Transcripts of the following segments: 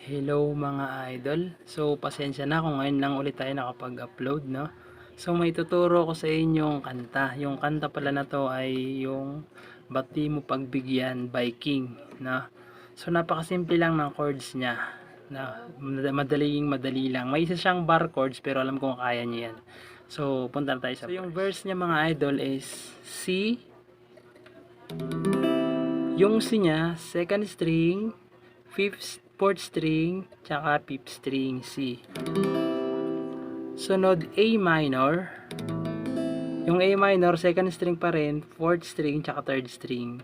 Hello mga idol. So pasensya na kung ngayon lang ulit tayo nakapag-upload, no. So may tuturo ko sa inyong kanta. Yung kanta pala na to ay yung Ba't Di Mo Pagbigyan by King, no. So napakasimple lang ng chords niya. Na madali lang. May isa siyang bar chords pero alam kong kaya niya yan. So punta na tayo sa yung verse niya mga idol is C, yung C niya, second string, fourth string, tsaka fifth string C. Sunod A minor. Yung A minor, second string pa rin, fourth string, tsaka third string.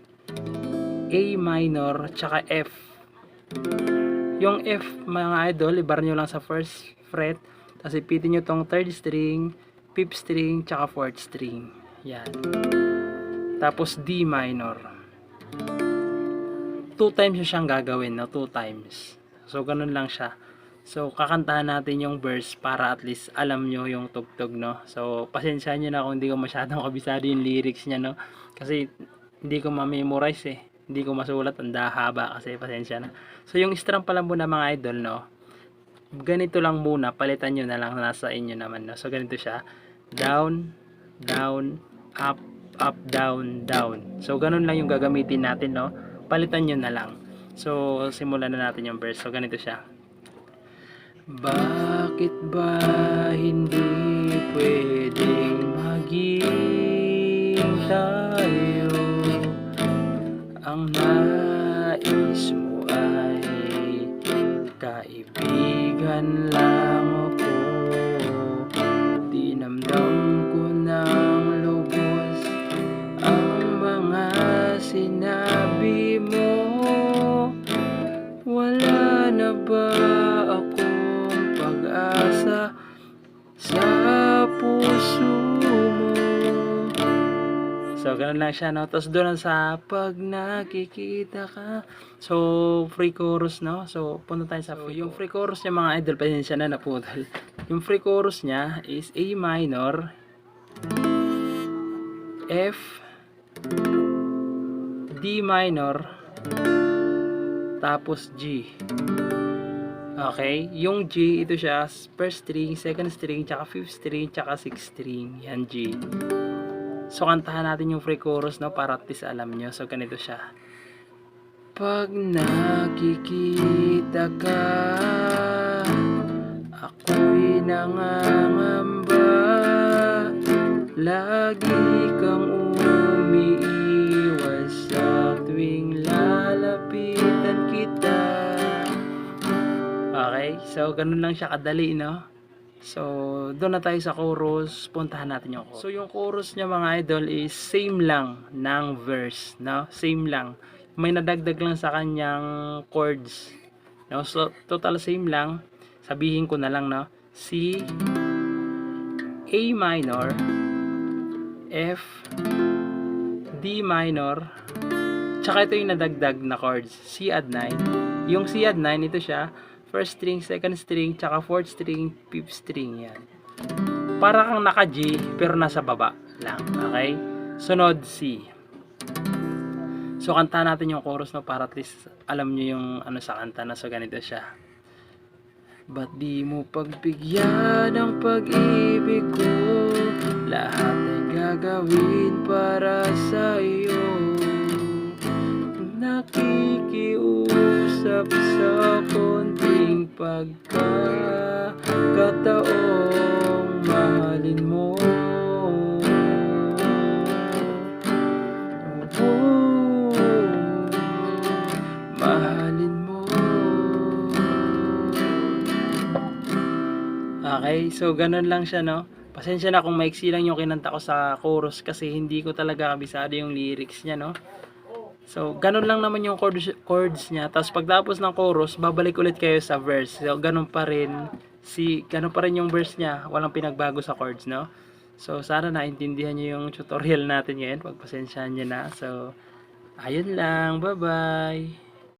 A minor, tsaka F. Yung F, mga idol, ibar nyo lang sa first fret, tapos ipitin nyo tong third string, fifth string, tsaka fourth string. Yan. Tapos D minor. 2 times siyang gagawin, no? 2 times. So, ganun lang siya. So, kakantahan natin yung verse para at least alam nyo yung tugtog, no? So, pasensya nyo na kung hindi ko masyadong kabisado yung lyrics niya, no? Kasi, hindi ko ma-memorize, eh. Hindi ko masulat, ang haba kasi, pasensya na. So, yung strum pala muna mga idol, no? Ganito lang muna, palitan nyo na lang, nasa inyo naman, no? So, ganito siya. Down, down, up, up, down, down. So, ganun lang yung gagamitin natin, no? Palitan nyo na lang. So, simulan na natin yung verse. So, ganito siya. Bakit ba hindi pwedeng maging tayo? Ang nais mo ay kaibigan lang ako. Dinamdam ko ng lubos ang mga sinabi mo. Wala na ba akong pag-asa sa puso mo? So, ganun lang siya, no? Tapos doon sa pag nakikita ka. So, free chorus, no? So, punta tayo sa free yung free chorus niya mga idol, pasensya na naputol. Yung free chorus niya is A minor, F, D minor, tapos G. Okay? Yung G, ito siya, first string, second string, tsaka fifth string, tsaka sixth string. Yan, G. So, kantahan natin yung free chorus, no? Para at least alam nyo. So, ganito siya. Pag nakikita ka, ako'y nangangamba. Lagi kang umiiwas sa tuwing lalapitan kita. Okay? So, ganun lang siya kadali, no? So, doon na tayo sa chorus. Puntahan natin yung chorus. So, yung chorus niya mga idol is same lang ng verse, no? Same lang. May nadagdag lang sa kanyang chords. No? So, total same lang. Sabihin ko na lang, no? C, A minor, F, D minor, tsaka ito yung nadagdag na chords, C add 9. Yung C add 9, ito siya, first string, second string, tsaka fourth string, fifth string, yan. Para kang naka G, pero nasa baba lang, okay? Sunod, C. So, kanta natin yung chorus, no, para at least alam nyo yung ano sa kanta na. So, ganito siya. Ba't di mo pagbigyan ang pag-ibig ko? Lahat ay gagawin para sa iyo. Nakikiusap sa konting pagkakataong mahalin mo. Mahalin mo. Okay, so ganun lang siya, no? Pasensya na kung maiksi lang yung kinanta ko sa chorus kasi hindi ko talaga kabisado yung lyrics niya, no? So, ganun lang naman yung chords niya. Tapos pagtapos ng chorus, babalik ulit kayo sa verse. So, ganun pa rin yung verse niya. Walang pinagbago sa chords, no? So, sana naintindihan niyo yung tutorial natin ngayon. Pagpasensyahan niyo na. So, ayun lang. Bye-bye.